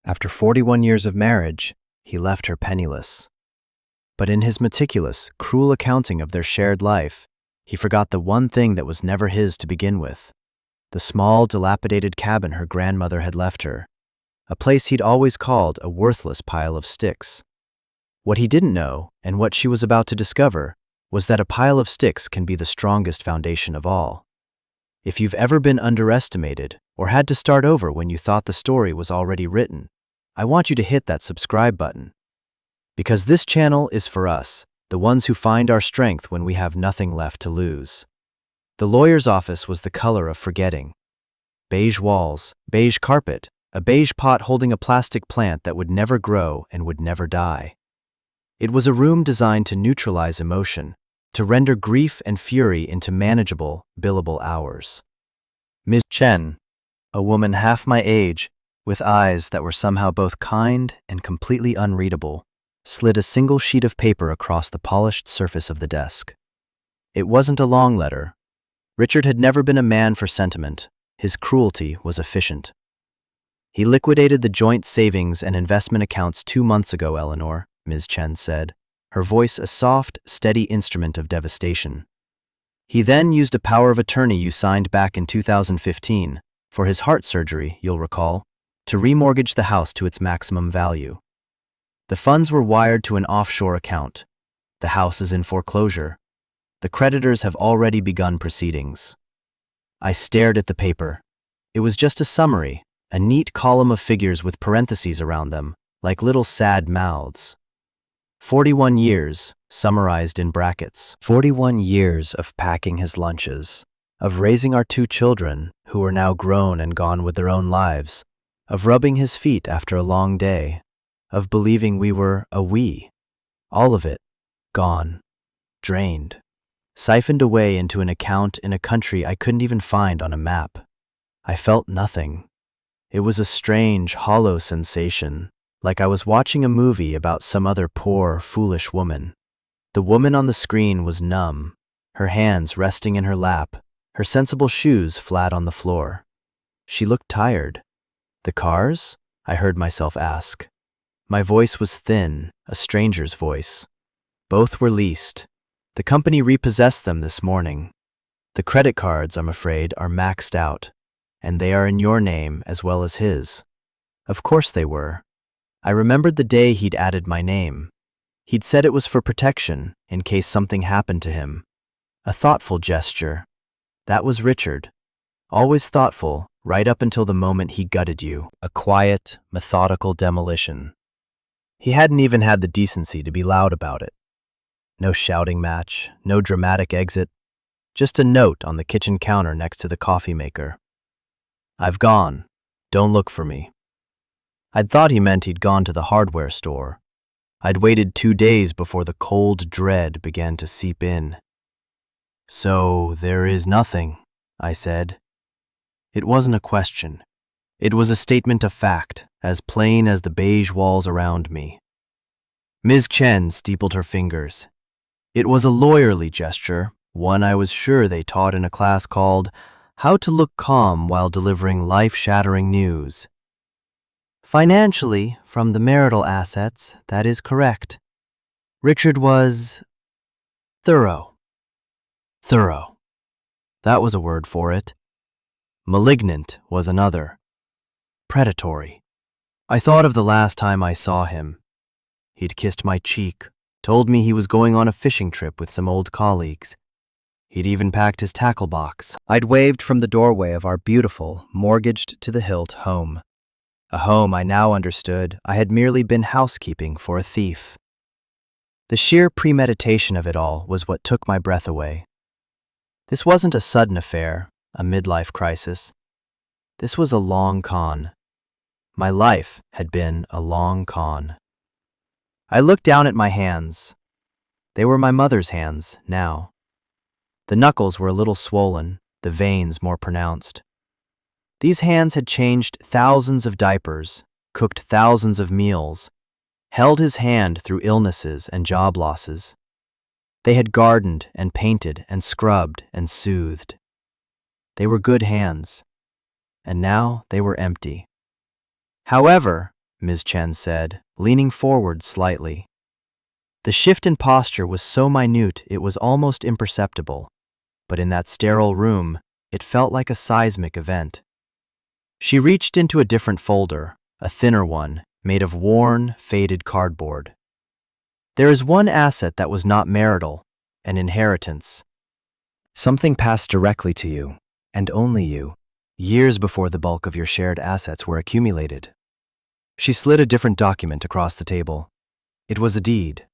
After 41 years of marriage, he left her penniless. But in his meticulous, cruel accounting of their shared life, he forgot the one thing that was never his to begin with: the small, dilapidated cabin her grandmother had left her, a place he'd always called a worthless pile of sticks. What he didn't know, and what she was about to discover, was that a pile of sticks can be the strongest foundation of all. If you've ever been underestimated or had to start over when you thought the story was already written, I want you to hit that subscribe button. Because this channel is for us, the ones who find our strength when we have nothing left to lose. The lawyer's office was the color of forgetting. Beige walls, beige carpet, a beige pot holding a plastic plant that would never grow and would never die. It was a room designed to neutralize emotion, to render grief and fury into manageable, billable hours. Ms. Chen, a woman half my age, with eyes that were somehow both kind and completely unreadable, slid a single sheet of paper across the polished surface of the desk. It wasn't a long letter. Richard had never been a man for sentiment. His cruelty was efficient. He liquidated the joint savings and investment accounts 2 months ago, Eleanor, Ms. Chen said, her voice a soft, steady instrument of devastation. He then used a power of attorney you signed back in 2015, for his heart surgery, you'll recall, to remortgage the house to its maximum value. The funds were wired to an offshore account. The house is in foreclosure. The creditors have already begun proceedings. I stared at the paper. It was just a summary, a neat column of figures with parentheses around them, like little sad mouths. 41 years, summarized in brackets. 41 years of packing his lunches, of raising our 2 children, who are now grown and gone with their own lives, of rubbing his feet after a long day, of believing we were a we. All of it, gone, drained, siphoned away into an account in a country I couldn't even find on a map. I felt nothing. It was a strange, hollow sensation, like I was watching a movie about some other poor, foolish woman. The woman on the screen was numb, her hands resting in her lap, her sensible shoes flat on the floor. She looked tired. The cars? I heard myself ask. My voice was thin, a stranger's voice. Both were leased. The company repossessed them this morning. The credit cards, I'm afraid, are maxed out, and they are in your name as well as his. Of course they were. I remembered the day he'd added my name. He'd said it was for protection, in case something happened to him. A thoughtful gesture. That was Richard. Always thoughtful, right up until the moment he gutted you. A quiet, methodical demolition. He hadn't even had the decency to be loud about it. No shouting match, no dramatic exit, just a note on the kitchen counter next to the coffee maker. I've gone. Don't look for me. I'd thought he meant he'd gone to the hardware store. I'd waited 2 days before the cold dread began to seep in. So there is nothing, I said. It wasn't a question. It was a statement of fact, as plain as the beige walls around me. Ms. Chen steepled her fingers. It was a lawyerly gesture, one I was sure they taught in a class called How to Look Calm While Delivering Life-Shattering News. Financially, from the marital assets, that is correct. Richard was thorough. Thorough. That was a word for it. Malignant was another. Predatory. I thought of the last time I saw him. He'd kissed my cheek, told me he was going on a fishing trip with some old colleagues. He'd even packed his tackle box. I'd waved from the doorway of our beautiful, mortgaged-to-the-hilt home. A home I now understood I had merely been housekeeping for a thief. The sheer premeditation of it all was what took my breath away. This wasn't a sudden affair, a midlife crisis. This was a long con. My life had been a long con. I looked down at my hands. They were my mother's hands, now. The knuckles were a little swollen, the veins more pronounced. These hands had changed thousands of diapers, cooked thousands of meals, held his hand through illnesses and job losses. They had gardened and painted and scrubbed and soothed. They were good hands, and now they were empty. However, Ms. Chen said, leaning forward slightly. The shift in posture was so minute it was almost imperceptible, but in that sterile room, it felt like a seismic event. She reached into a different folder, a thinner one, made of worn, faded cardboard. There is one asset that was not marital, an inheritance. Something passed directly to you, and only you, years before the bulk of your shared assets were accumulated. She slid a different document across the table. It was a deed,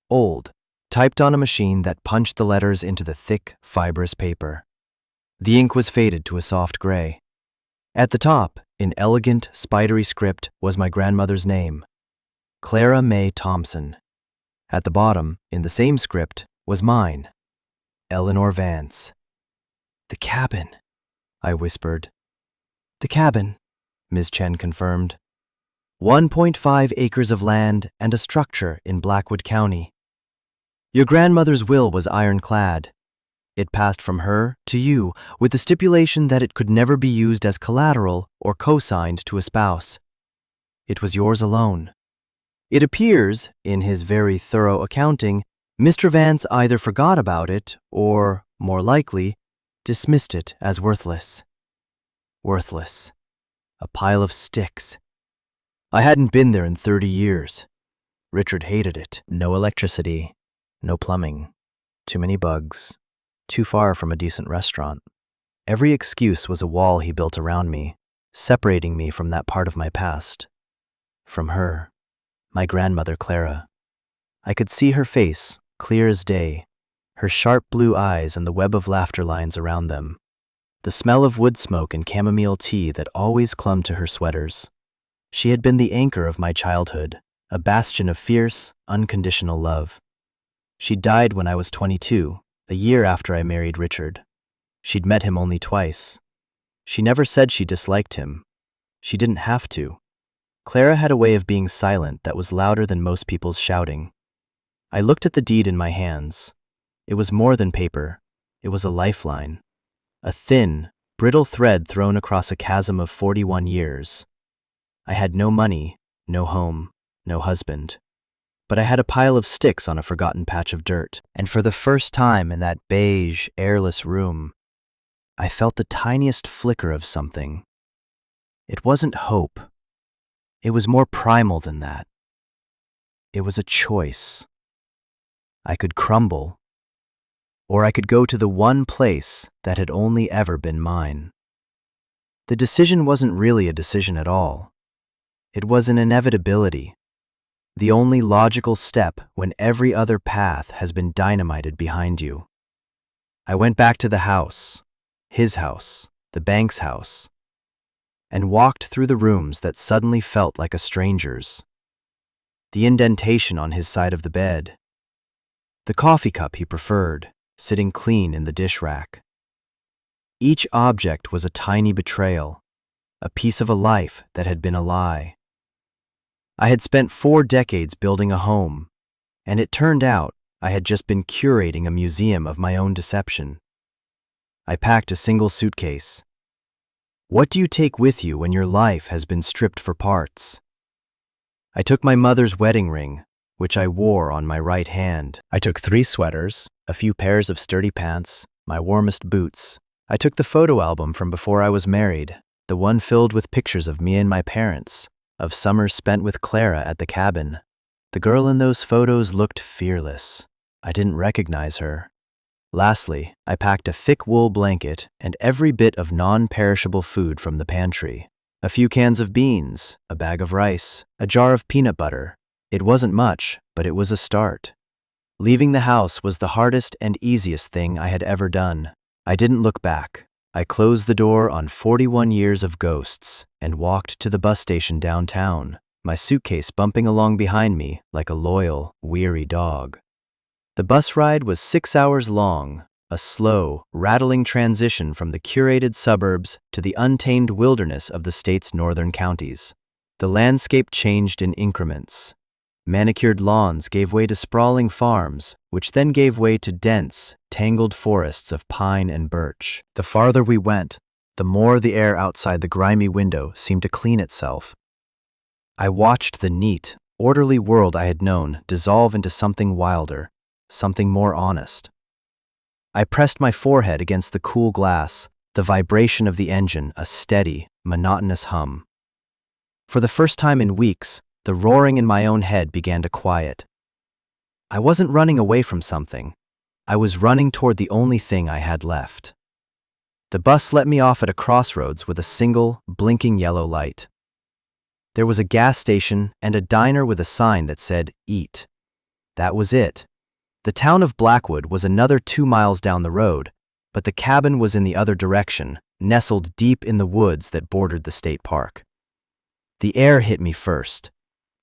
old, typed on a machine that punched the letters into the thick, fibrous paper. The ink was faded to a soft gray. At the top, in elegant, spidery script, was my grandmother's name, Clara May Thompson. At the bottom, in the same script, was mine, Eleanor Vance. "The cabin," I whispered. "The cabin," Ms. Chen confirmed. 1.5 acres of land and a structure in Blackwood County. Your grandmother's will was ironclad. It passed from her to you with the stipulation that it could never be used as collateral or co-signed to a spouse. It was yours alone. It appears, in his very thorough accounting, Mr. Vance either forgot about it or, more likely, dismissed it as worthless. Worthless. A pile of sticks. I hadn't been there in 30 years. Richard hated it. No electricity, no plumbing, too many bugs, too far from a decent restaurant. Every excuse was a wall he built around me, separating me from that part of my past. From her, my grandmother Clara. I could see her face, clear as day, her sharp blue eyes and the web of laughter lines around them, the smell of wood smoke and chamomile tea that always clung to her sweaters. She had been the anchor of my childhood, a bastion of fierce, unconditional love. She died when I was 22, a year after I married Richard. She'd met him only twice. She never said she disliked him. She didn't have to. Clara had a way of being silent that was louder than most people's shouting. I looked at the deed in my hands. It was more than paper. It was a lifeline. A thin, brittle thread thrown across a chasm of 41 years. I had no money, no home, no husband. But I had a pile of sticks on a forgotten patch of dirt. And for the first time in that beige, airless room, I felt the tiniest flicker of something. It wasn't hope. It was more primal than that. It was a choice. I could crumble, or I could go to the one place that had only ever been mine. The decision wasn't really a decision at all. It was an inevitability, the only logical step when every other path has been dynamited behind you. I went back to the house, his house, the bank's house, and walked through the rooms that suddenly felt like a stranger's. The indentation on his side of the bed, the coffee cup he preferred, sitting clean in the dish rack. Each object was a tiny betrayal, a piece of a life that had been a lie. I had spent 4 decades building a home, and it turned out I had just been curating a museum of my own deception. I packed a single suitcase. What do you take with you when your life has been stripped for parts? I took my mother's wedding ring, which I wore on my right hand. I took 3 sweaters, a few pairs of sturdy pants, my warmest boots. I took the photo album from before I was married, the one filled with pictures of me and my parents, of summers spent with Clara at the cabin. The girl in those photos looked fearless. I didn't recognize her. Lastly, I packed a thick wool blanket and every bit of non-perishable food from the pantry. A few cans of beans, a bag of rice, a jar of peanut butter. It wasn't much, but it was a start. Leaving the house was the hardest and easiest thing I had ever done. I didn't look back. I closed the door on 41 years of ghosts and walked to the bus station downtown, my suitcase bumping along behind me like a loyal, weary dog. The bus ride was 6 hours long, a slow, rattling transition from the curated suburbs to the untamed wilderness of the state's northern counties. The landscape changed in increments. Manicured lawns gave way to sprawling farms, which then gave way to dense, tangled forests of pine and birch. The farther we went, the more the air outside the grimy window seemed to clean itself. I watched the neat, orderly world I had known dissolve into something wilder, something more honest. I pressed my forehead against the cool glass, the vibration of the engine a steady, monotonous hum. For the first time in weeks, the roaring in my own head began to quiet. I wasn't running away from something. I was running toward the only thing I had left. The bus let me off at a crossroads with a single, blinking yellow light. There was a gas station and a diner with a sign that said, "Eat." That was it. The town of Blackwood was another 2 miles down the road, but the cabin was in the other direction, nestled deep in the woods that bordered the state park. The air hit me first.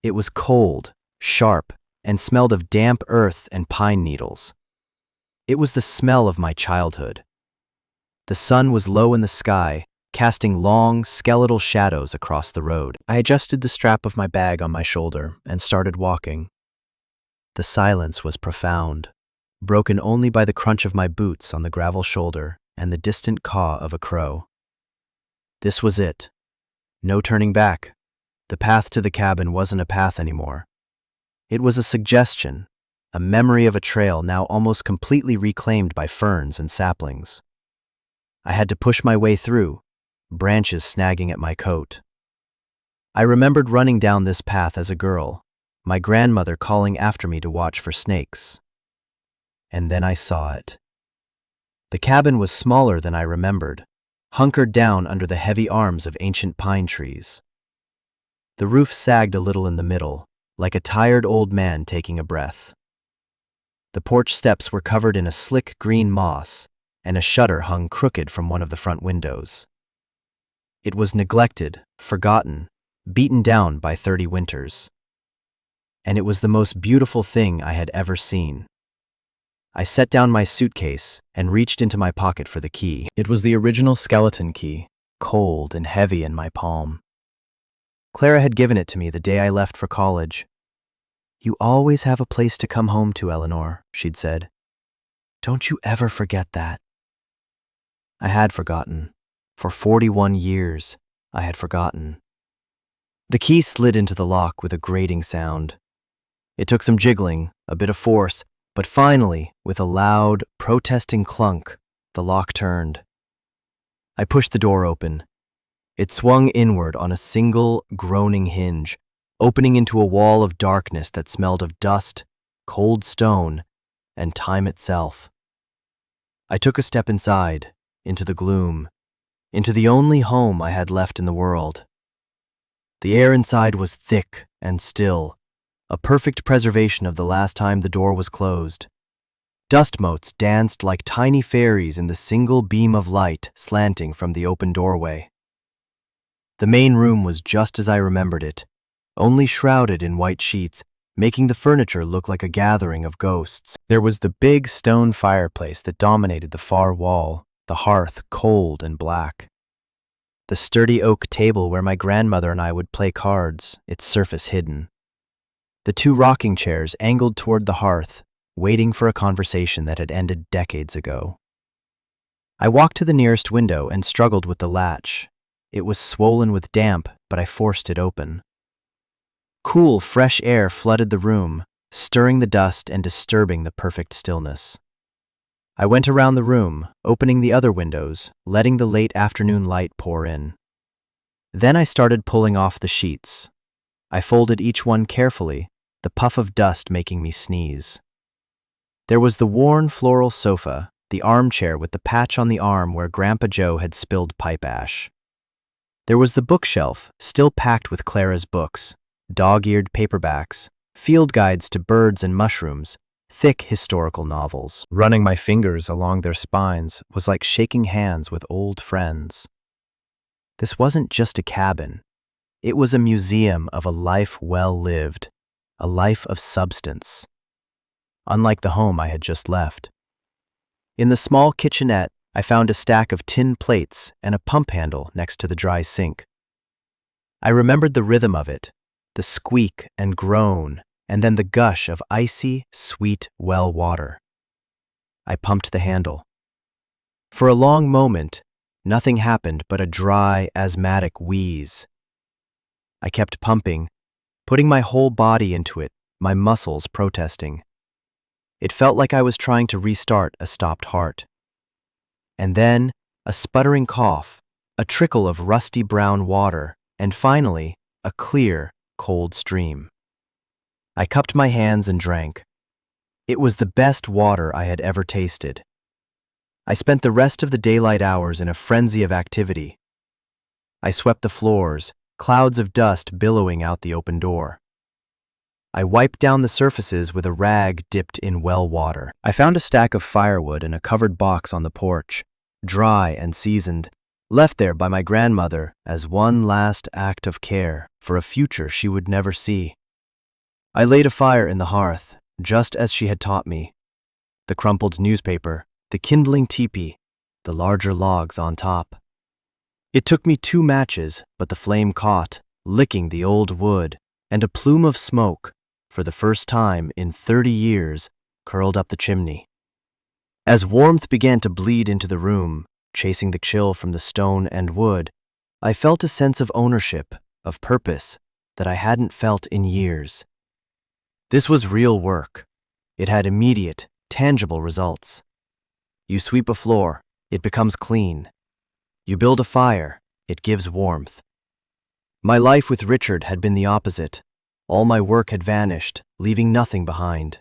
It was cold, sharp, and smelled of damp earth and pine needles. It was the smell of my childhood. The sun was low in the sky, casting long, skeletal shadows across the road. I adjusted the strap of my bag on my shoulder and started walking. The silence was profound, broken only by the crunch of my boots on the gravel shoulder and the distant caw of a crow. This was it. No turning back. The path to the cabin wasn't a path anymore. It was a suggestion, a memory of a trail now almost completely reclaimed by ferns and saplings. I had to push my way through, branches snagging at my coat. I remembered running down this path as a girl, my grandmother calling after me to watch for snakes. And then I saw it. The cabin was smaller than I remembered, hunkered down under the heavy arms of ancient pine trees. The roof sagged a little in the middle, like a tired old man taking a breath. The porch steps were covered in a slick green moss, and a shutter hung crooked from one of the front windows. It was neglected, forgotten, beaten down by 30 winters. And it was the most beautiful thing I had ever seen. I set down my suitcase and reached into my pocket for the key. It was the original skeleton key, cold and heavy in my palm. Clara had given it to me the day I left for college. "You always have a place to come home to, Eleanor," she'd said. "Don't you ever forget that." I had forgotten. For 41 years, I had forgotten. The key slid into the lock with a grating sound. It took some jiggling, a bit of force, but finally, with a loud, protesting clunk, the lock turned. I pushed the door open. It swung inward on a single, groaning hinge, opening into a wall of darkness that smelled of dust, cold stone, and time itself. I took a step inside, into the gloom, into the only home I had left in the world. The air inside was thick and still, a perfect preservation of the last time the door was closed. Dust motes danced like tiny fairies in the single beam of light slanting from the open doorway. The main room was just as I remembered it, only shrouded in white sheets, making the furniture look like a gathering of ghosts. There was the big stone fireplace that dominated the far wall, the hearth cold and black. The sturdy oak table where my grandmother and I would play cards, its surface hidden. The 2 rocking chairs angled toward the hearth, waiting for a conversation that had ended decades ago. I walked to the nearest window and struggled with the latch. It was swollen with damp, but I forced it open. Cool, fresh air flooded the room, stirring the dust and disturbing the perfect stillness. I went around the room, opening the other windows, letting the late afternoon light pour in. Then I started pulling off the sheets. I folded each one carefully, the puff of dust making me sneeze. There was the worn floral sofa, the armchair with the patch on the arm where Grandpa Joe had spilled pipe ash. There was the bookshelf, still packed with Clara's books, dog-eared paperbacks, field guides to birds and mushrooms, thick historical novels. Running my fingers along their spines was like shaking hands with old friends. This wasn't just a cabin. It was a museum of a life well lived, a life of substance. Unlike the home I had just left. In the small kitchenette, I found a stack of tin plates and a pump handle next to the dry sink. I remembered the rhythm of it, the squeak and groan, and then the gush of icy, sweet well water. I pumped the handle. For a long moment, nothing happened but a dry, asthmatic wheeze. I kept pumping, putting my whole body into it, my muscles protesting. It felt like I was trying to restart a stopped heart. And then, a sputtering cough, a trickle of rusty brown water, and finally, a clear, cold stream. I cupped my hands and drank. It was the best water I had ever tasted. I spent the rest of the daylight hours in a frenzy of activity. I swept the floors, clouds of dust billowing out the open door. I wiped down the surfaces with a rag dipped in well water. I found a stack of firewood in a covered box on the porch, dry and seasoned, left there by my grandmother as one last act of care for a future she would never see. I laid a fire in the hearth, just as she had taught me. The crumpled newspaper, the kindling teepee, the larger logs on top. It took me 2 matches, but the flame caught, licking the old wood, and a plume of smoke, for the first time in 30 years, curled up the chimney. As warmth began to bleed into the room, chasing the chill from the stone and wood, I felt a sense of ownership, of purpose, that I hadn't felt in years. This was real work. It had immediate, tangible results. You sweep a floor, it becomes clean. You build a fire, it gives warmth. My life with Richard had been the opposite. All my work had vanished, leaving nothing behind.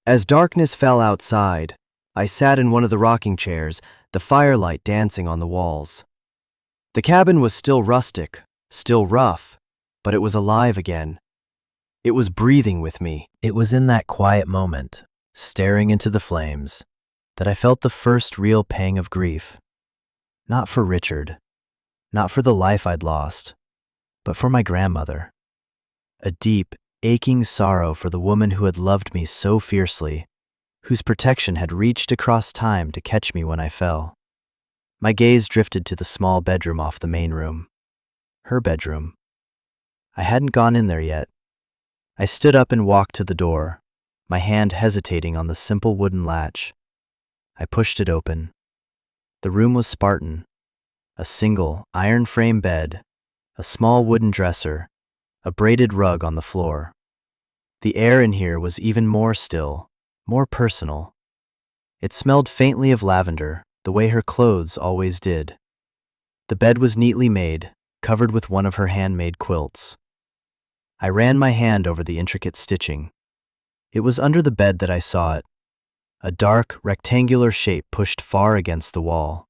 As darkness fell outside, I sat in one of the rocking chairs, the firelight dancing on the walls. The cabin was still rustic, still rough, but it was alive again. It was breathing with me. It was in that quiet moment, staring into the flames, that I felt the first real pang of grief. Not for Richard, not for the life I'd lost, but for my grandmother. A deep, aching sorrow for the woman who had loved me so fiercely, whose protection had reached across time to catch me when I fell. My gaze drifted to the small bedroom off the main room. Her bedroom. I hadn't gone in there yet. I stood up and walked to the door, my hand hesitating on the simple wooden latch. I pushed it open. The room was Spartan. A single, iron-frame bed, a small wooden dresser, a braided rug on the floor. The air in here was even more still, more personal. It smelled faintly of lavender, the way her clothes always did. The bed was neatly made, covered with one of her handmade quilts. I ran my hand over the intricate stitching. It was under the bed that I saw it, a dark, rectangular shape pushed far against the wall.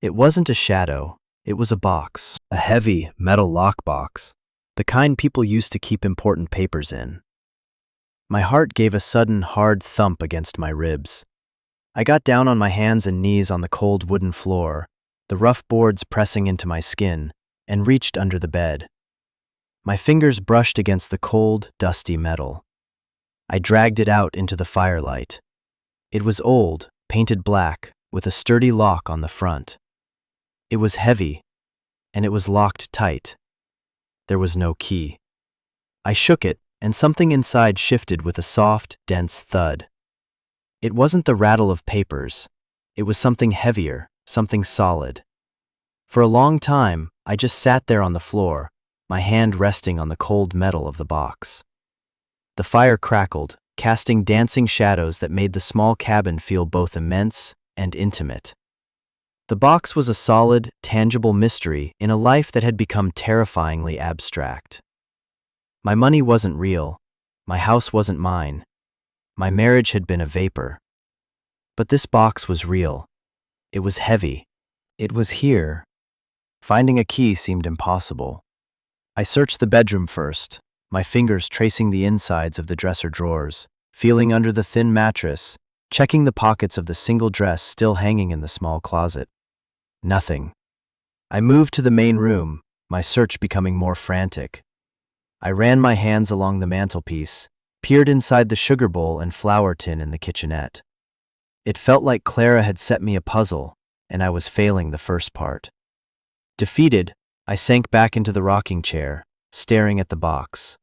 It wasn't a shadow, it was a box, a heavy metal lockbox, the kind people used to keep important papers in. My heart gave a sudden hard thump against my ribs. I got down on my hands and knees on the cold wooden floor, the rough boards pressing into my skin, and reached under the bed. My fingers brushed against the cold, dusty metal. I dragged it out into the firelight. It was old, painted black, with a sturdy lock on the front. It was heavy, and it was locked tight. There was no key. I shook it, and something inside shifted with a soft, dense thud. It wasn't the rattle of papers. It was something heavier, something solid. For a long time, I just sat there on the floor, my hand resting on the cold metal of the box. The fire crackled, casting dancing shadows that made the small cabin feel both immense and intimate. The box was a solid, tangible mystery in a life that had become terrifyingly abstract. My money wasn't real. My house wasn't mine. My marriage had been a vapor. But this box was real. It was heavy. It was here. Finding a key seemed impossible. I searched the bedroom first, my fingers tracing the insides of the dresser drawers, feeling under the thin mattress, checking the pockets of the single dress still hanging in the small closet. Nothing. I moved to the main room, my search becoming more frantic. I ran my hands along the mantelpiece, peered inside the sugar bowl and flour tin in the kitchenette. It felt like Clara had set me a puzzle, and I was failing the first part. Defeated, I sank back into the rocking chair, staring at the box.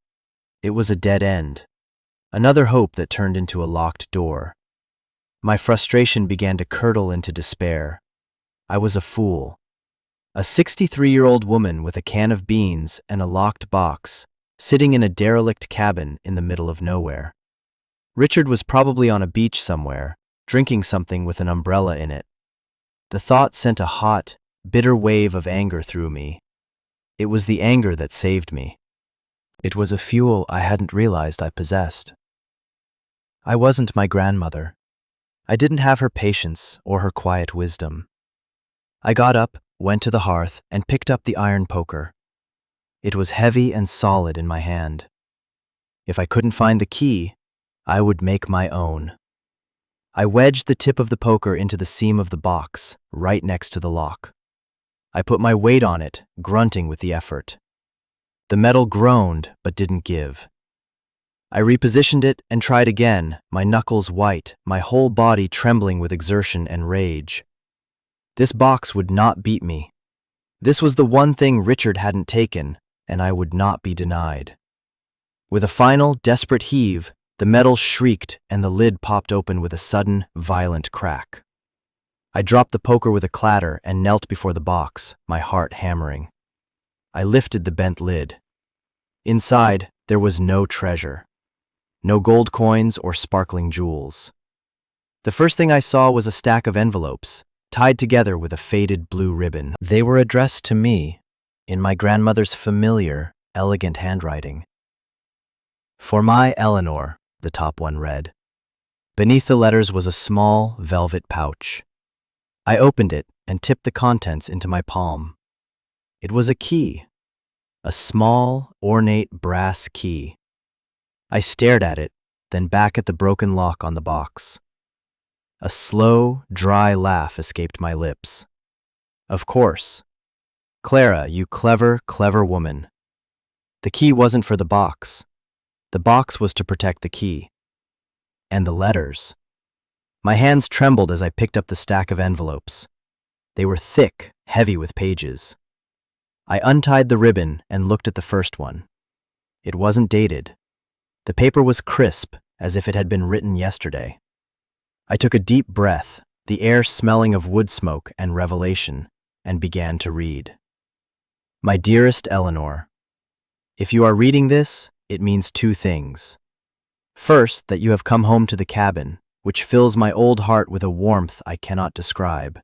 It was a dead end. Another hope that turned into a locked door. My frustration began to curdle into despair. I was a fool. A 63-year-old woman with a can of beans and a locked box, sitting in a derelict cabin in the middle of nowhere. Richard was probably on a beach somewhere, drinking something with an umbrella in it. The thought sent a hot, bitter wave of anger through me. It was the anger that saved me. It was a fuel I hadn't realized I possessed. I wasn't my grandmother. I didn't have her patience or her quiet wisdom. I got up, went to the hearth, and picked up the iron poker. It was heavy and solid in my hand. If I couldn't find the key, I would make my own. I wedged the tip of the poker into the seam of the box, right next to the lock. I put my weight on it, grunting with the effort. The metal groaned, but didn't give. I repositioned it and tried again, my knuckles white, my whole body trembling with exertion and rage. This box would not beat me. This was the one thing Richard hadn't taken, and I would not be denied. With a final, desperate heave, the metal shrieked and the lid popped open with a sudden, violent crack. I dropped the poker with a clatter and knelt before the box, my heart hammering. I lifted the bent lid. Inside, there was no treasure. No gold coins or sparkling jewels. The first thing I saw was a stack of envelopes, tied together with a faded blue ribbon. They were addressed to me, in my grandmother's familiar, elegant handwriting. "For my Eleanor," the top one read. Beneath the letters was a small, velvet pouch. I opened it and tipped the contents into my palm. It was a key, a small, ornate brass key. I stared at it, then back at the broken lock on the box. A slow, dry laugh escaped my lips. Of course. Clara, you clever, clever woman. The key wasn't for the box. The box was to protect the key. And the letters. My hands trembled as I picked up the stack of envelopes. They were thick, heavy with pages. I untied the ribbon and looked at the first one. It wasn't dated. The paper was crisp, as if it had been written yesterday. I took a deep breath, the air smelling of wood smoke and revelation, and began to read. My dearest Eleanor, if you are reading this, it means two things. First, that you have come home to the cabin, which fills my old heart with a warmth I cannot describe.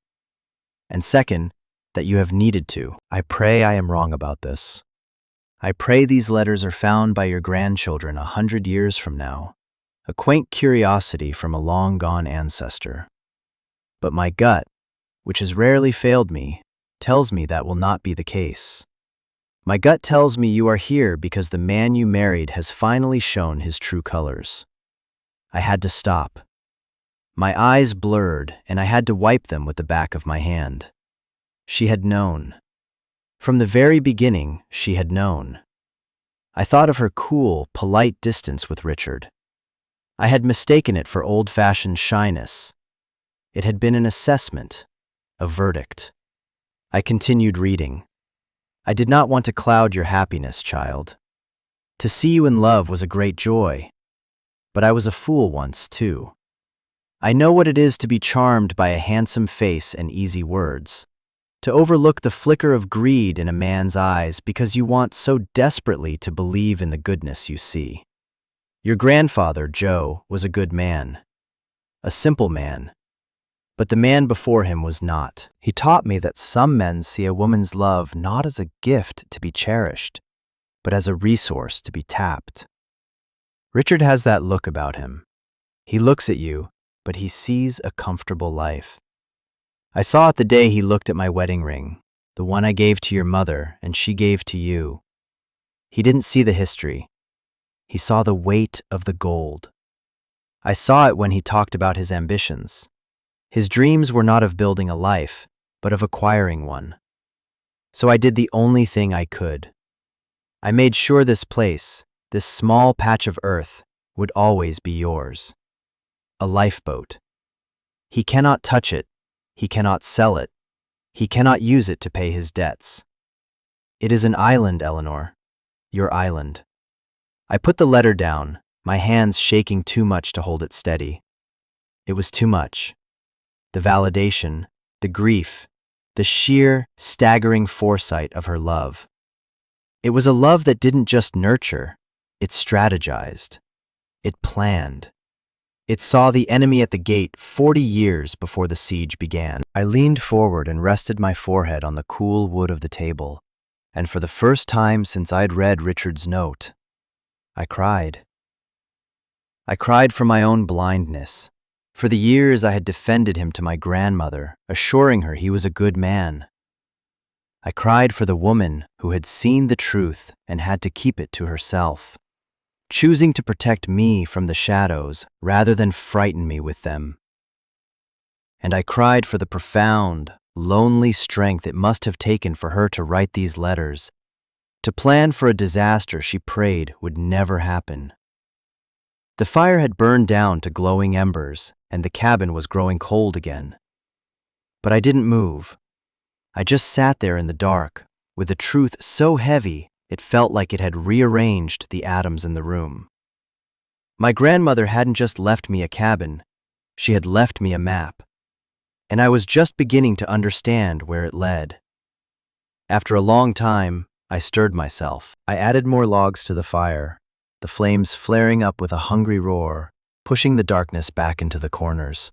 And second, that you have needed to. I pray I am wrong about this. I pray these letters are found by your grandchildren 100 years from now, a quaint curiosity from a long-gone ancestor. But my gut, which has rarely failed me, tells me that will not be the case. My gut tells me you are here because the man you married has finally shown his true colors. I had to stop. My eyes blurred, and I had to wipe them with the back of my hand. She had known. From the very beginning, she had known. I thought of her cool, polite distance with Richard. I had mistaken it for old-fashioned shyness. It had been an assessment, a verdict. I continued reading. I did not want to cloud your happiness, child. To see you in love was a great joy. But I was a fool once, too. I know what it is to be charmed by a handsome face and easy words, to overlook the flicker of greed in a man's eyes because you want so desperately to believe in the goodness you see. Your grandfather, Joe, was a good man, a simple man, but the man before him was not. He taught me that some men see a woman's love not as a gift to be cherished, but as a resource to be tapped. Richard has that look about him. He looks at you, but he sees a comfortable life. I saw it the day he looked at my wedding ring, the one I gave to your mother and she gave to you. He didn't see the history. He saw the weight of the gold. I saw it when he talked about his ambitions. His dreams were not of building a life, but of acquiring one. So I did the only thing I could. I made sure this place, this small patch of earth, would always be yours. A lifeboat. He cannot touch it. He cannot sell it. He cannot use it to pay his debts. It is an island, Eleanor. Your island. I put the letter down, my hands shaking too much to hold it steady. It was too much. The validation, the grief, the sheer, staggering foresight of her love. It was a love that didn't just nurture, it strategized. It planned. It saw the enemy at the gate 40 years before the siege began. I leaned forward and rested my forehead on the cool wood of the table, and for the first time since I'd read Richard's note, I cried. I cried for my own blindness. For the years I had defended him to my grandmother, assuring her he was a good man. I cried for the woman who had seen the truth and had to keep it to herself, choosing to protect me from the shadows rather than frighten me with them. And I cried for the profound, lonely strength it must have taken for her to write these letters, to plan for a disaster she prayed would never happen. The fire had burned down to glowing embers, and the cabin was growing cold again. But I didn't move. I just sat there in the dark, with the truth so heavy it felt like it had rearranged the atoms in the room. My grandmother hadn't just left me a cabin, she had left me a map, and I was just beginning to understand where it led. After a long time, I stirred myself. I added more logs to the fire, the flames flaring up with a hungry roar, pushing the darkness back into the corners.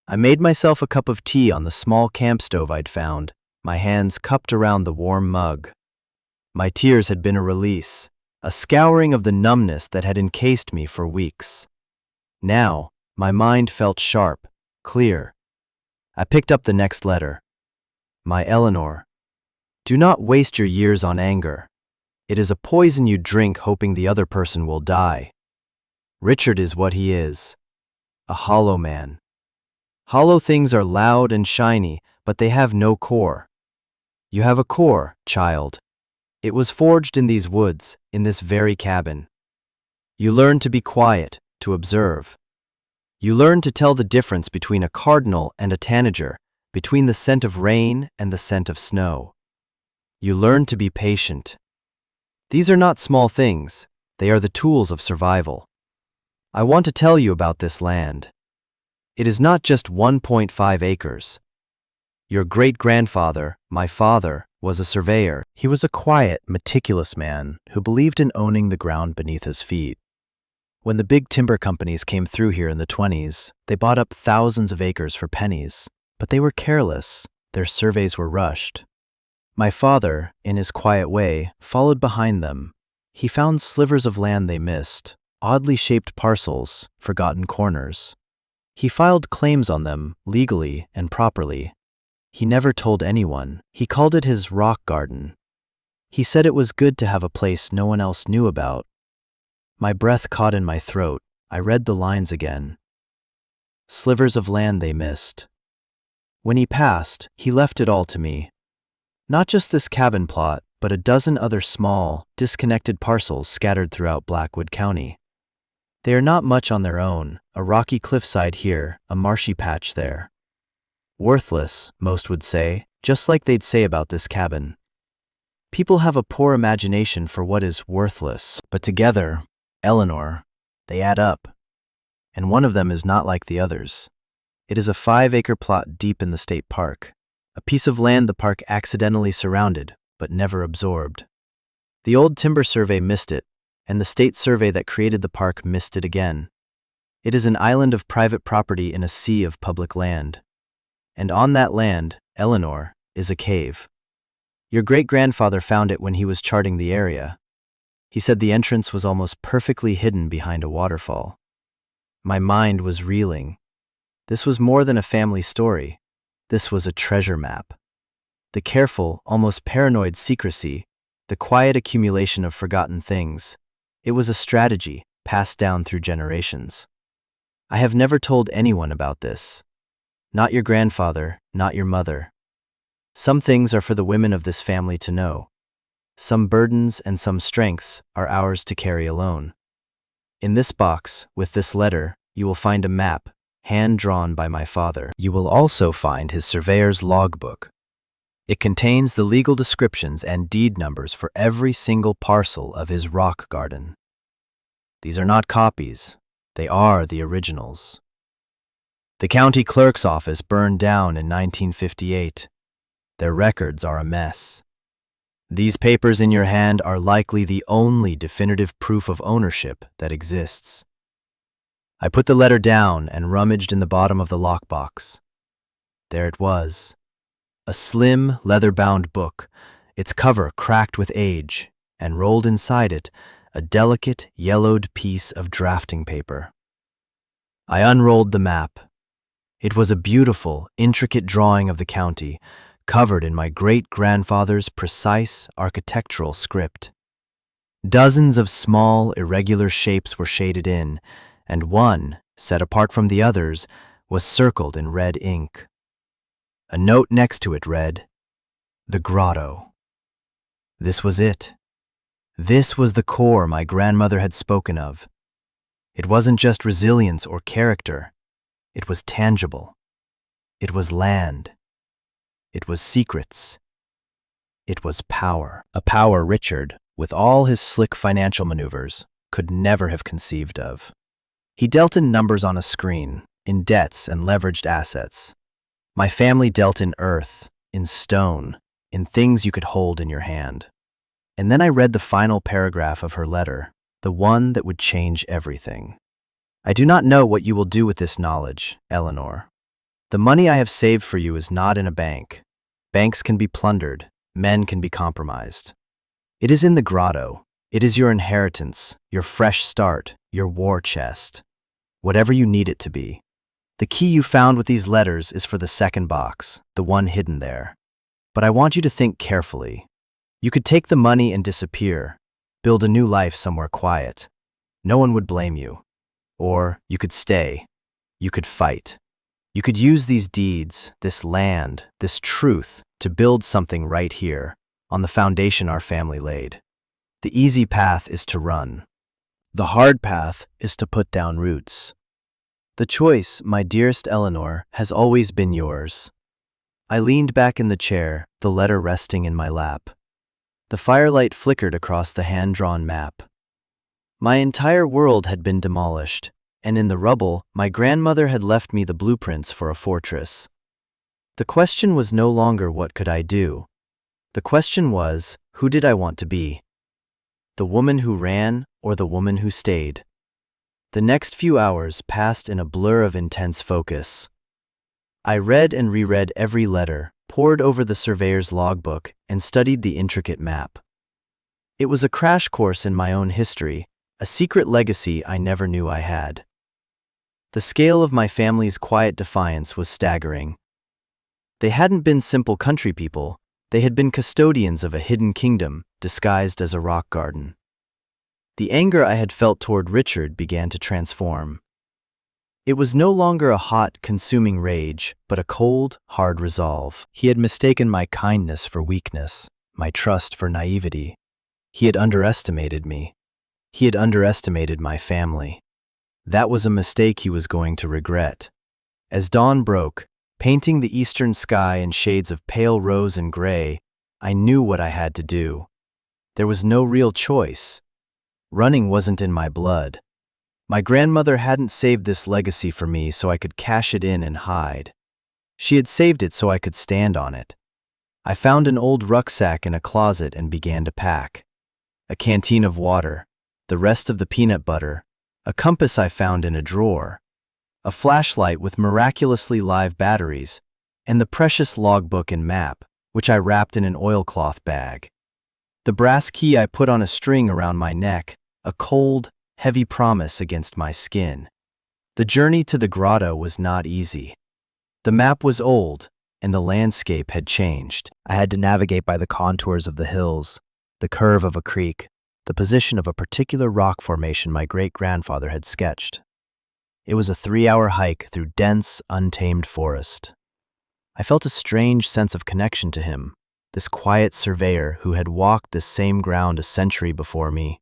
I made myself a cup of tea on the small camp stove I'd found, my hands cupped around the warm mug. My tears had been a release, a scouring of the numbness that had encased me for weeks. Now, my mind felt sharp, clear. I picked up the next letter. My Eleanor, do not waste your years on anger. It is a poison you drink hoping the other person will die. Richard is what he is, a hollow man. Hollow things are loud and shiny, but they have no core. You have a core, child. It was forged in these woods, in this very cabin. You learn to be quiet, to observe. You learn to tell the difference between a cardinal and a tanager, between the scent of rain and the scent of snow. You learn to be patient. These are not small things, they are the tools of survival. I want to tell you about this land. It is not just 1.5 acres. Your great-grandfather, my father, was a surveyor. He was a quiet, meticulous man who believed in owning the ground beneath his feet. When the big timber companies came through here in the 20s, they bought up thousands of acres for pennies, but they were careless. Their surveys were rushed. My father, in his quiet way, followed behind them. He found slivers of land they missed, oddly shaped parcels, forgotten corners. He filed claims on them, legally and properly. He never told anyone. He called it his rock garden. He said it was good to have a place no one else knew about. My breath caught in my throat. I read the lines again. Slivers of land they missed. When he passed, he left it all to me. Not just this cabin plot, but a dozen other small, disconnected parcels scattered throughout Blackwood County. They are not much on their own, a rocky cliffside here, a marshy patch there. Worthless, most would say, just like they'd say about this cabin. People have a poor imagination for what is worthless, but together, Eleanor, they add up. And one of them is not like the others. It is a 5-acre plot deep in the state park, a piece of land the park accidentally surrounded, but never absorbed. The old timber survey missed it, and the state survey that created the park missed it again. It is an island of private property in a sea of public land. And on that land, Eleanor, is a cave. Your great-grandfather found it when he was charting the area. He said the entrance was almost perfectly hidden behind a waterfall. My mind was reeling. This was more than a family story. This was a treasure map. The careful, almost paranoid secrecy, the quiet accumulation of forgotten things. It was a strategy passed down through generations. I have never told anyone about this. Not your grandfather, not your mother. Some things are for the women of this family to know. Some burdens and some strengths are ours to carry alone. In this box, with this letter, you will find a map, hand-drawn by my father. You will also find his surveyor's logbook. It contains the legal descriptions and deed numbers for every single parcel of his rock garden. These are not copies, they are the originals. The county clerk's office burned down in 1958. Their records are a mess. These papers in your hand are likely the only definitive proof of ownership that exists. I put the letter down and rummaged in the bottom of the lockbox. There it was. A slim, leather-bound book, its cover cracked with age, and rolled inside it a delicate, yellowed piece of drafting paper. I unrolled the map. It was a beautiful, intricate drawing of the county, covered in my great-grandfather's precise architectural script. Dozens of small, irregular shapes were shaded in, and one, set apart from the others, was circled in red ink. A note next to it read, "The Grotto." This was it. This was the core my grandmother had spoken of. It wasn't just resilience or character. It was tangible. It was land. It was secrets. It was power. A power Richard, with all his slick financial maneuvers, could never have conceived of. He dealt in numbers on a screen, in debts and leveraged assets. My family dealt in earth, in stone, in things you could hold in your hand. And then I read the final paragraph of her letter, the one that would change everything. I do not know what you will do with this knowledge, Eleanor. The money I have saved for you is not in a bank. Banks can be plundered, men can be compromised. It is in the grotto. It is your inheritance, your fresh start, your war chest. Whatever you need it to be. The key you found with these letters is for the second box, the one hidden there. But I want you to think carefully. You could take the money and disappear, build a new life somewhere quiet. No one would blame you. Or you could stay. You could fight. You could use these deeds, this land, this truth to build something right here, on the foundation our family laid. The easy path is to run. The hard path is to put down roots. The choice, my dearest Eleanor, has always been yours. I leaned back in the chair, the letter resting in my lap. The firelight flickered across the hand-drawn map. My entire world had been demolished, and in the rubble, my grandmother had left me the blueprints for a fortress. The question was no longer what could I do. The question was, who did I want to be? The woman who ran or the woman who stayed? The next few hours passed in a blur of intense focus. I read and reread every letter, pored over the surveyor's logbook, and studied the intricate map. It was a crash course in my own history, a secret legacy I never knew I had. The scale of my family's quiet defiance was staggering. They hadn't been simple country people, they had been custodians of a hidden kingdom disguised as a rock garden. The anger I had felt toward Richard began to transform. It was no longer a hot, consuming rage, but a cold, hard resolve. He had mistaken my kindness for weakness, my trust for naivety. He had underestimated me. He had underestimated my family. That was a mistake he was going to regret. As dawn broke, painting the eastern sky in shades of pale rose and gray, I knew what I had to do. There was no real choice. Running wasn't in my blood. My grandmother hadn't saved this legacy for me so I could cash it in and hide. She had saved it so I could stand on it. I found an old rucksack in a closet and began to pack. A canteen of water, the rest of the peanut butter, a compass I found in a drawer, a flashlight with miraculously live batteries, and the precious logbook and map, which I wrapped in an oilcloth bag. The brass key I put on a string around my neck, a cold, heavy promise against my skin. The journey to the grotto was not easy. The map was old, and the landscape had changed. I had to navigate by the contours of the hills, the curve of a creek, the position of a particular rock formation my great-grandfather had sketched. It was a 3-hour hike through dense, untamed forest. I felt a strange sense of connection to him, this quiet surveyor who had walked this same ground a century before me.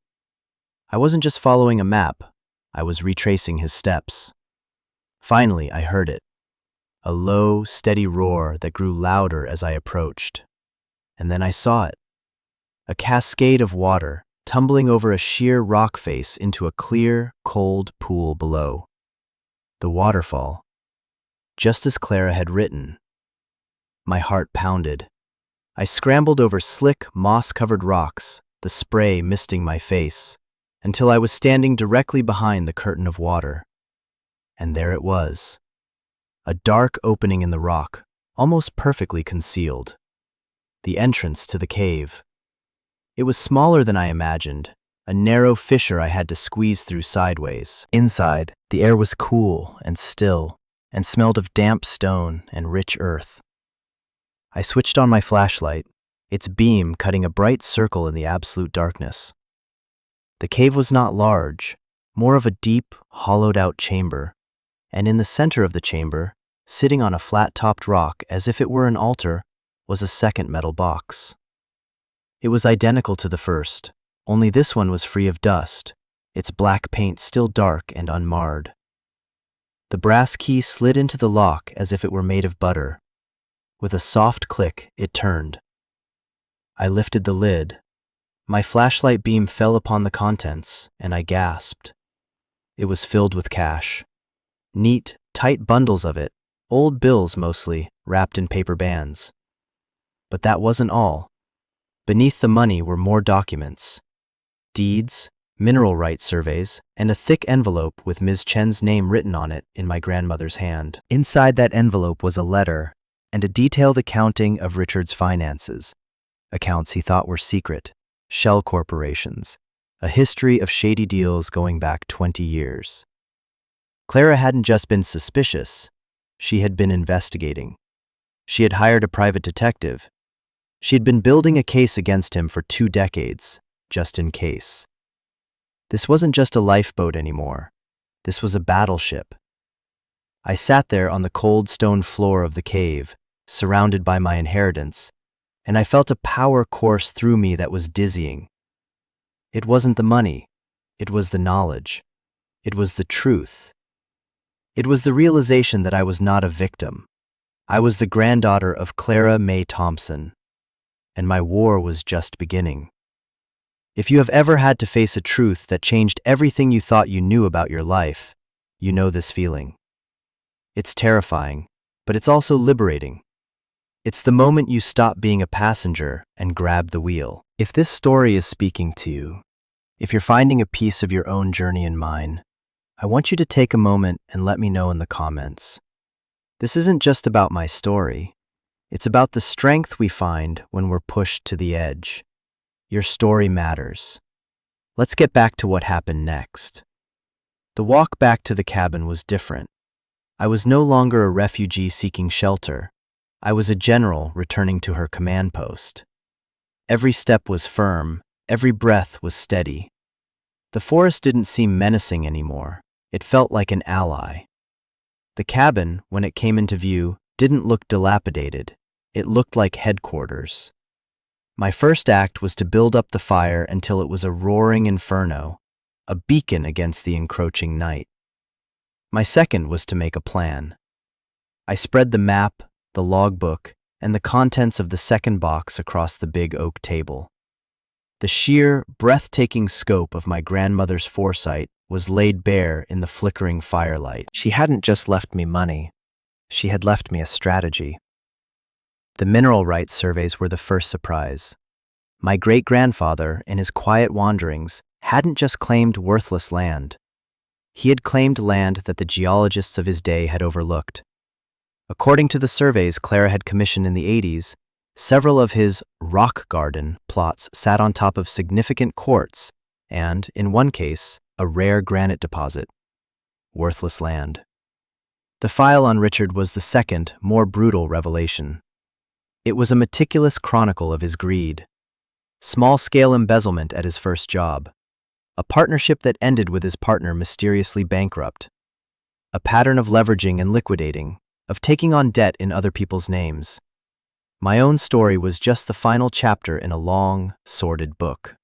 I wasn't just following a map, I was retracing his steps. Finally, I heard it. A low, steady roar that grew louder as I approached. And then I saw it. A cascade of water tumbling over a sheer rock face into a clear, cold pool below. The waterfall. Just as Clara had written. My heart pounded. I scrambled over slick, moss-covered rocks, the spray misting my face, until I was standing directly behind the curtain of water. And there it was. A dark opening in the rock, almost perfectly concealed. The entrance to the cave. It was smaller than I imagined, a narrow fissure I had to squeeze through sideways. Inside, the air was cool and still, and smelled of damp stone and rich earth. I switched on my flashlight, its beam cutting a bright circle in the absolute darkness. The cave was not large, more of a deep, hollowed-out chamber, and in the center of the chamber, sitting on a flat-topped rock as if it were an altar, was a second metal box. It was identical to the first, only this one was free of dust, its black paint still dark and unmarred. The brass key slid into the lock as if it were made of butter. With a soft click, it turned. I lifted the lid. My flashlight beam fell upon the contents, and I gasped. It was filled with cash. Neat, tight bundles of it, old bills mostly, wrapped in paper bands. But that wasn't all. Beneath the money were more documents. Deeds, mineral rights surveys, and a thick envelope with Ms. Chen's name written on it in my grandmother's hand. Inside that envelope was a letter and a detailed accounting of Richard's finances, accounts he thought were secret, shell corporations, a history of shady deals going back 20 years. Clara hadn't just been suspicious, she had been investigating. She had hired a private detective. She had been building a case against him for 2 decades, just in case. This wasn't just a lifeboat anymore. This was a battleship. I sat there on the cold stone floor of the cave, surrounded by my inheritance, and I felt a power course through me that was dizzying. It wasn't the money. It was the knowledge. It was the truth. It was the realization that I was not a victim. I was the granddaughter of Clara May Thompson, and my war was just beginning. If you have ever had to face a truth that changed everything you thought you knew about your life, you know this feeling. It's terrifying, but it's also liberating. It's the moment you stop being a passenger and grab the wheel. If this story is speaking to you, if you're finding a piece of your own journey in mine, I want you to take a moment and let me know in the comments. This isn't just about my story. It's about the strength we find when we're pushed to the edge. Your story matters. Let's get back to what happened next. The walk back to the cabin was different. I was no longer a refugee seeking shelter. I was a general returning to her command post. Every step was firm, every breath was steady. The forest didn't seem menacing anymore. It felt like an ally. The cabin, when it came into view, didn't look dilapidated. It looked like headquarters. My first act was to build up the fire until it was a roaring inferno, a beacon against the encroaching night. My second was to make a plan. I spread the map, the logbook, and the contents of the second box across the big oak table. The sheer, breathtaking scope of my grandmother's foresight was laid bare in the flickering firelight. She hadn't just left me money. She had left me a strategy. The mineral rights surveys were the first surprise. My great-grandfather, in his quiet wanderings, hadn't just claimed worthless land. He had claimed land that the geologists of his day had overlooked. According to the surveys Clara had commissioned in the 80s, several of his rock garden plots sat on top of significant quartz and, in one case, a rare granite deposit. Worthless land. The file on Richard was the second, more brutal revelation. It was a meticulous chronicle of his greed. Small-scale embezzlement at his first job. A partnership that ended with his partner mysteriously bankrupt. A pattern of leveraging and liquidating, of taking on debt in other people's names. My own story was just the final chapter in a long, sordid book.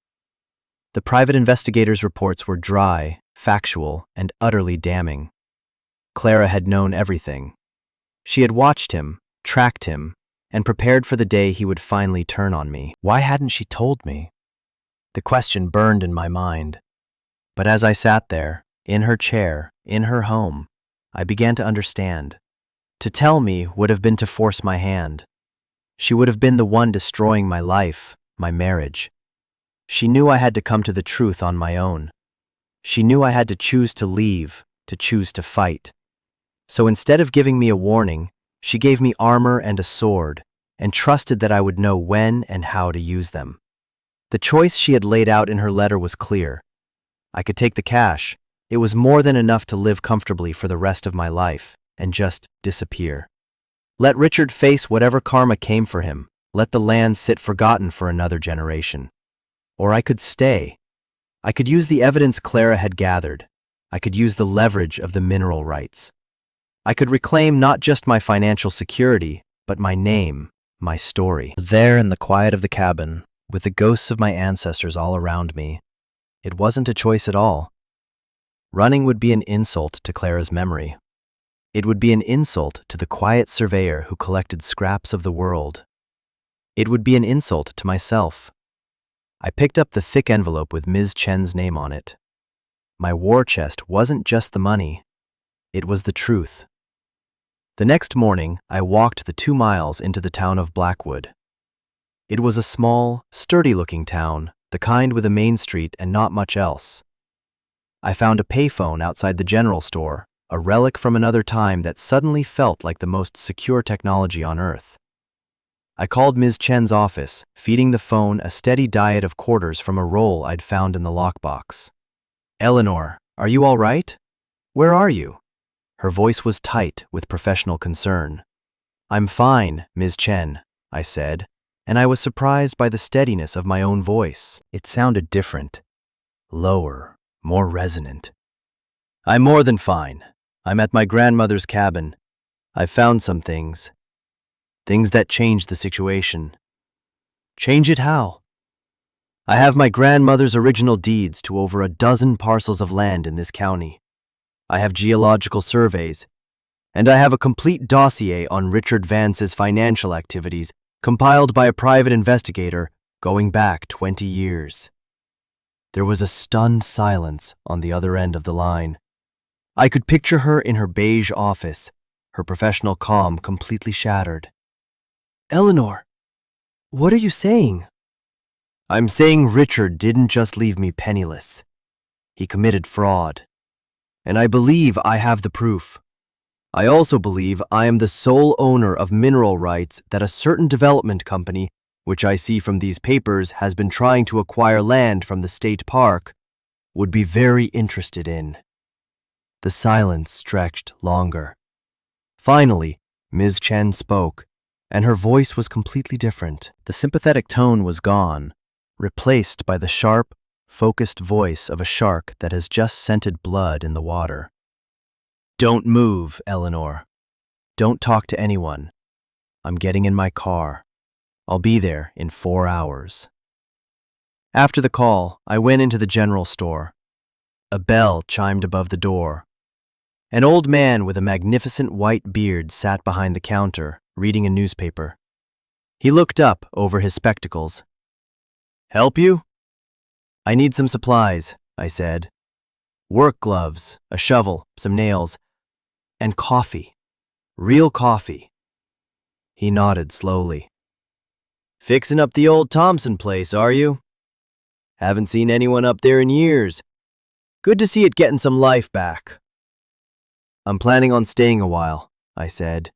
The private investigators' reports were dry, factual, and utterly damning. Clara had known everything. She had watched him, tracked him, and prepared for the day he would finally turn on me. Why hadn't she told me? The question burned in my mind. But as I sat there, in her chair, in her home, I began to understand. To tell me would have been to force my hand. She would have been the one destroying my life, my marriage. She knew I had to come to the truth on my own. She knew I had to choose to leave, to choose to fight. So instead of giving me a warning, she gave me armor and a sword, and trusted that I would know when and how to use them. The choice she had laid out in her letter was clear. I could take the cash. It was more than enough to live comfortably for the rest of my life, and just disappear. Let Richard face whatever karma came for him. Let the land sit forgotten for another generation. Or I could stay. I could use the evidence Clara had gathered. I could use the leverage of the mineral rights. I could reclaim not just my financial security, but my name, my story. There in the quiet of the cabin, with the ghosts of my ancestors all around me, it wasn't a choice at all. Running would be an insult to Clara's memory. It would be an insult to the quiet surveyor who collected scraps of the world. It would be an insult to myself. I picked up the thick envelope with Ms. Chen's name on it. My war chest wasn't just the money. It was the truth. The next morning, I walked the 2 miles into the town of Blackwood. It was a small, sturdy-looking town, the kind with a main street and not much else. I found a payphone outside the general store, a relic from another time that suddenly felt like the most secure technology on Earth. I called Ms. Chen's office, feeding the phone a steady diet of quarters from a roll I'd found in the lockbox. "Eleanor, are you all right? Where are you?" Her voice was tight with professional concern. "I'm fine, Ms. Chen," I said, and I was surprised by the steadiness of my own voice. It sounded different, lower, more resonant. "I'm more than fine. I'm at my grandmother's cabin. I've found some things. Things that change the situation." "Change it how?" "I have my grandmother's original deeds to over a dozen parcels of land in this county. I have geological surveys, and I have a complete dossier on Richard Vance's financial activities compiled by a private investigator going back 20 years. There was a stunned silence on the other end of the line. I could picture her in her beige office, her professional calm completely shattered. "Eleanor, what are you saying?" "I'm saying Richard didn't just leave me penniless. He committed fraud. And I believe I have the proof. I also believe I am the sole owner of mineral rights that a certain development company, which I see from these papers has been trying to acquire land from the state park, would be very interested in." The silence stretched longer. Finally, Ms. Chen spoke, and her voice was completely different. The sympathetic tone was gone, replaced by the sharp, focused voice of a shark that has just scented blood in the water. "Don't move, Eleanor. Don't talk to anyone. I'm getting in my car. I'll be there in 4 hours." After the call, I went into the general store. A bell chimed above the door. An old man with a magnificent white beard sat behind the counter, reading a newspaper. He looked up over his spectacles. "Help you?" "I need some supplies," I said. "Work gloves, a shovel, some nails, and coffee. Real coffee." He nodded slowly. "Fixing up the old Thompson place, are you? Haven't seen anyone up there in years. Good to see it getting some life back." "I'm planning on staying a while," I said.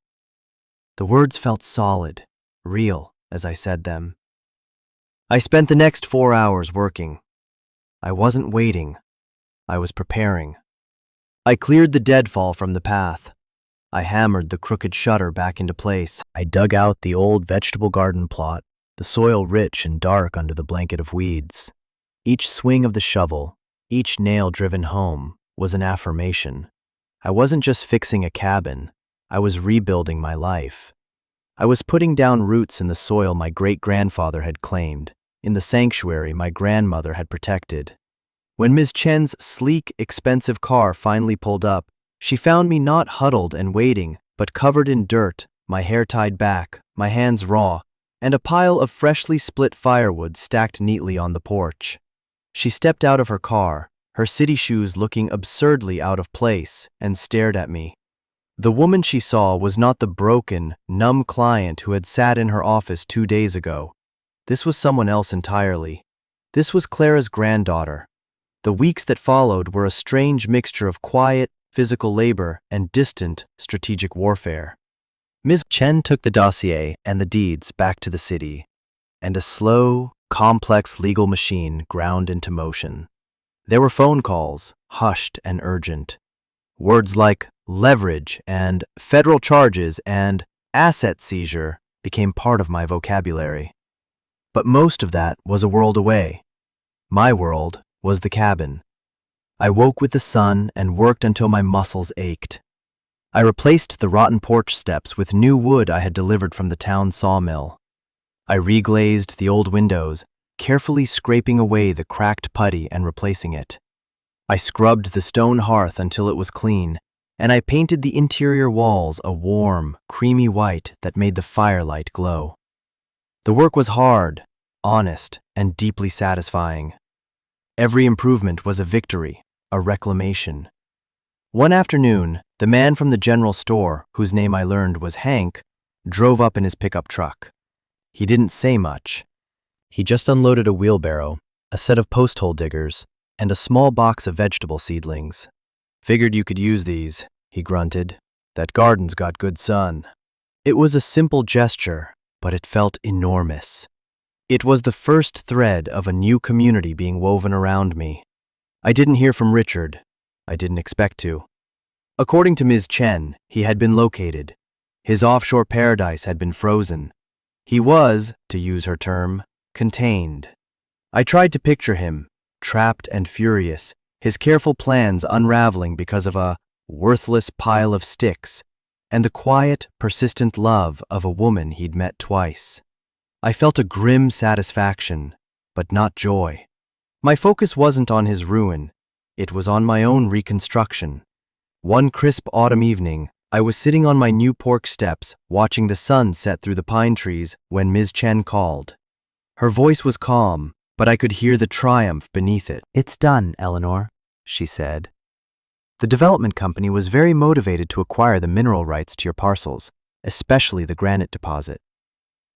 The words felt solid, real, as I said them. I spent the next 4 hours working. I wasn't waiting. I was preparing. I cleared the deadfall from the path. I hammered the crooked shutter back into place. I dug out the old vegetable garden plot, the soil rich and dark under the blanket of weeds. Each swing of the shovel, each nail driven home, was an affirmation. I wasn't just fixing a cabin. I was rebuilding my life. I was putting down roots in the soil my great-grandfather had claimed, in the sanctuary my grandmother had protected. When Ms. Chen's sleek, expensive car finally pulled up, she found me not huddled and waiting, but covered in dirt, my hair tied back, my hands raw, and a pile of freshly split firewood stacked neatly on the porch. She stepped out of her car, her city shoes looking absurdly out of place, and stared at me. The woman she saw was not the broken, numb client who had sat in her office 2 days ago. This was someone else entirely. This was Clara's granddaughter. The weeks that followed were a strange mixture of quiet, physical labor and distant, strategic warfare. Ms. Chen took the dossier and the deeds back to the city, and a slow, complex legal machine ground into motion. There were phone calls, hushed and urgent. Words like leverage and federal charges and asset seizure became part of my vocabulary. But most of that was a world away. My world was the cabin. I woke with the sun and worked until my muscles ached. I replaced the rotten porch steps with new wood I had delivered from the town sawmill. I reglazed the old windows, carefully scraping away the cracked putty and replacing it. I scrubbed the stone hearth until it was clean, and I painted the interior walls a warm, creamy white that made the firelight glow. The work was hard, honest, and deeply satisfying. Every improvement was a victory, a reclamation. One afternoon, the man from the general store, whose name I learned was Hank, drove up in his pickup truck. He didn't say much. He just unloaded a wheelbarrow, a set of post-hole diggers, and a small box of vegetable seedlings. "Figured you could use these," he grunted. "That garden's got good sun." It was a simple gesture, but it felt enormous. It was the first thread of a new community being woven around me. I didn't hear from Richard. I didn't expect to. According to Ms. Chen, he had been located. His offshore paradise had been frozen. He was, to use her term, contained. I tried to picture him, trapped and furious, his careful plans unraveling because of a worthless pile of sticks, and the quiet, persistent love of a woman he'd met twice. I felt a grim satisfaction, but not joy. My focus wasn't on his ruin, it was on my own reconstruction. One crisp autumn evening, I was sitting on my new porch steps, watching the sun set through the pine trees when Ms. Chen called. Her voice was calm, but I could hear the triumph beneath it. "It's done, Eleanor," she said. "The development company was very motivated to acquire the mineral rights to your parcels, especially the granite deposit.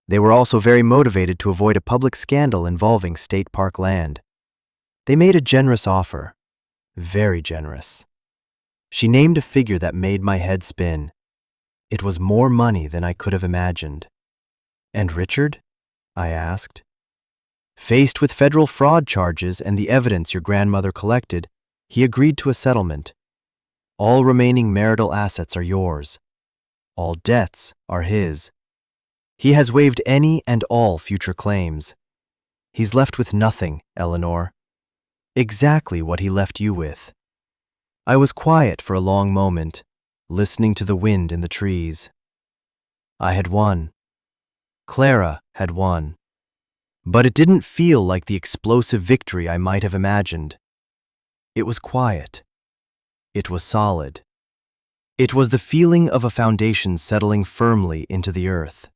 They were also very motivated to avoid a public scandal involving state park land. They made a generous offer, very generous." She named a figure that made my head spin. It was more money than I could have imagined. "And Richard?" I asked. "Faced with federal fraud charges and the evidence your grandmother collected, he agreed to a settlement. All remaining marital assets are yours. All debts are his. He has waived any and all future claims. He's left with nothing, Eleanor. Exactly what he left you with." I was quiet for a long moment, listening to the wind in the trees. I had won. Clara had won. But it didn't feel like the explosive victory I might have imagined. It was quiet. It was solid. It was the feeling of a foundation settling firmly into the earth.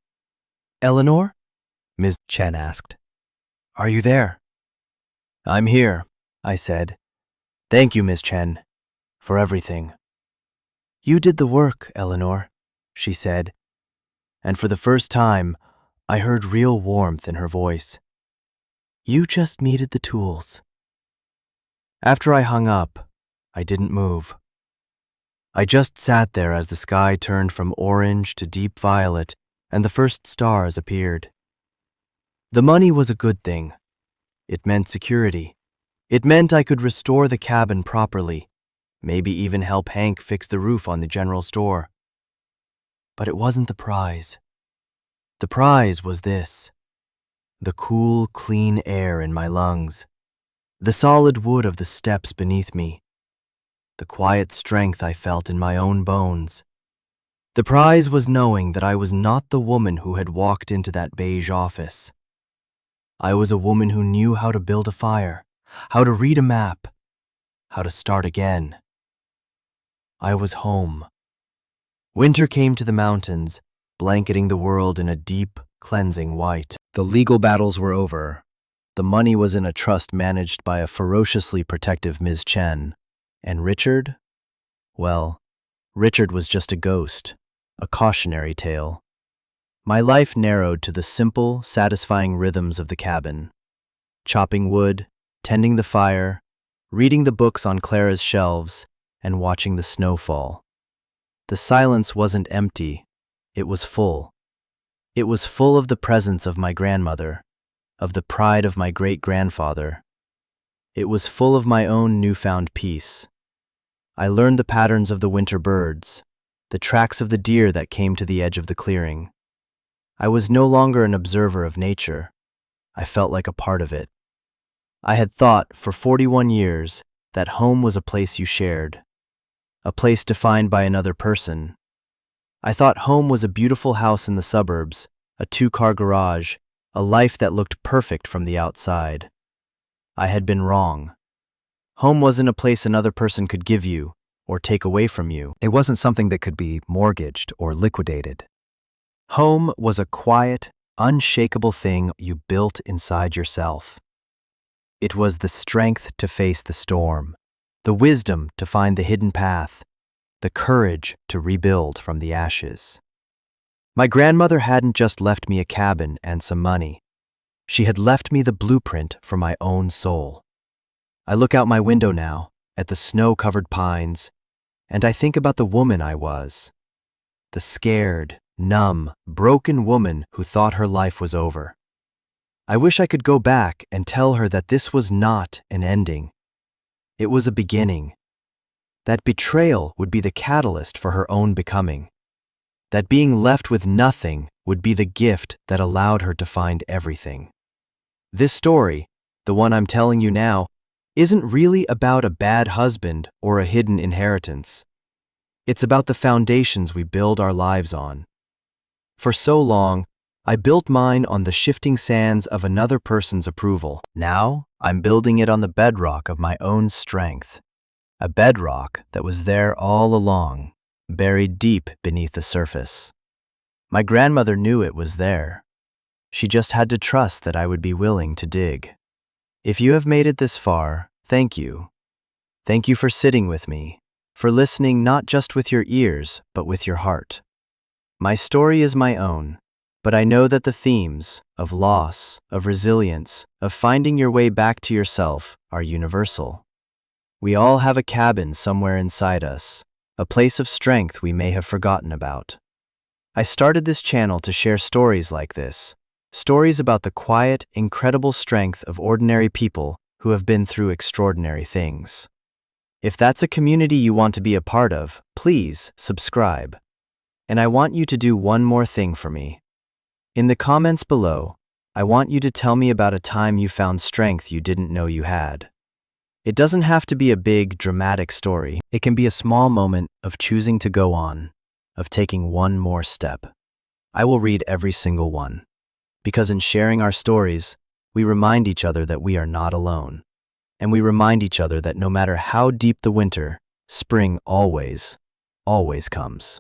"Eleanor?" Ms. Chen asked. "Are you there?" "I'm here," I said. "Thank you, Ms. Chen, for everything." "You did the work, Eleanor," she said, and for the first time, I heard real warmth in her voice. "You just needed the tools." After I hung up, I didn't move. I just sat there as the sky turned from orange to deep violet and the first stars appeared. The money was a good thing. It meant security. It meant I could restore the cabin properly, maybe even help Hank fix the roof on the general store. But it wasn't the prize. The prize was this: the cool, clean air in my lungs, the solid wood of the steps beneath me, the quiet strength I felt in my own bones. The prize was knowing that I was not the woman who had walked into that beige office. I was a woman who knew how to build a fire, how to read a map, how to start again. I was home. Winter came to the mountains, blanketing the world in a deep, cleansing white. The legal battles were over. The money was in a trust managed by a ferociously protective Ms. Chen. And Richard? Well, Richard was just a ghost, a cautionary tale. My life narrowed to the simple, satisfying rhythms of the cabin. Chopping wood, tending the fire, reading the books on Clara's shelves, and watching the snow fall. The silence wasn't empty, it was full. It was full of the presence of my grandmother, of the pride of my great-grandfather. It was full of my own newfound peace. I learned the patterns of the winter birds, the tracks of the deer that came to the edge of the clearing. I was no longer an observer of nature. I felt like a part of it. I had thought, for 41 years, that home was a place you shared, a place defined by another person. I thought home was a beautiful house in the suburbs, a 2-car garage, a life that looked perfect from the outside. I had been wrong. Home wasn't a place another person could give you or take away from you. It wasn't something that could be mortgaged or liquidated. Home was a quiet, unshakable thing you built inside yourself. It was the strength to face the storm, the wisdom to find the hidden path, the courage to rebuild from the ashes. My grandmother hadn't just left me a cabin and some money. She had left me the blueprint for my own soul. I look out my window now, at the snow-covered pines, and I think about the woman I was. The scared, numb, broken woman who thought her life was over. I wish I could go back and tell her that this was not an ending. It was a beginning. That betrayal would be the catalyst for her own becoming. That being left with nothing would be the gift that allowed her to find everything. This story, the one I'm telling you now, isn't really about a bad husband or a hidden inheritance. It's about the foundations we build our lives on. For so long, I built mine on the shifting sands of another person's approval. Now, I'm building it on the bedrock of my own strength. A bedrock that was there all along, buried deep beneath the surface. My grandmother knew it was there. She just had to trust that I would be willing to dig. If you have made it this far, thank you. Thank you for sitting with me, for listening not just with your ears, but with your heart. My story is my own, but I know that the themes of loss, of resilience, of finding your way back to yourself are universal. We all have a cabin somewhere inside us, a place of strength we may have forgotten about. I started this channel to share stories like this, stories about the quiet, incredible strength of ordinary people who have been through extraordinary things. If that's a community you want to be a part of, please subscribe. And I want you to do one more thing for me. In the comments below, I want you to tell me about a time you found strength you didn't know you had. It doesn't have to be a big, dramatic story. It can be a small moment of choosing to go on, of taking one more step. I will read every single one. Because in sharing our stories, we remind each other that we are not alone. And we remind each other that no matter how deep the winter, spring always, always comes.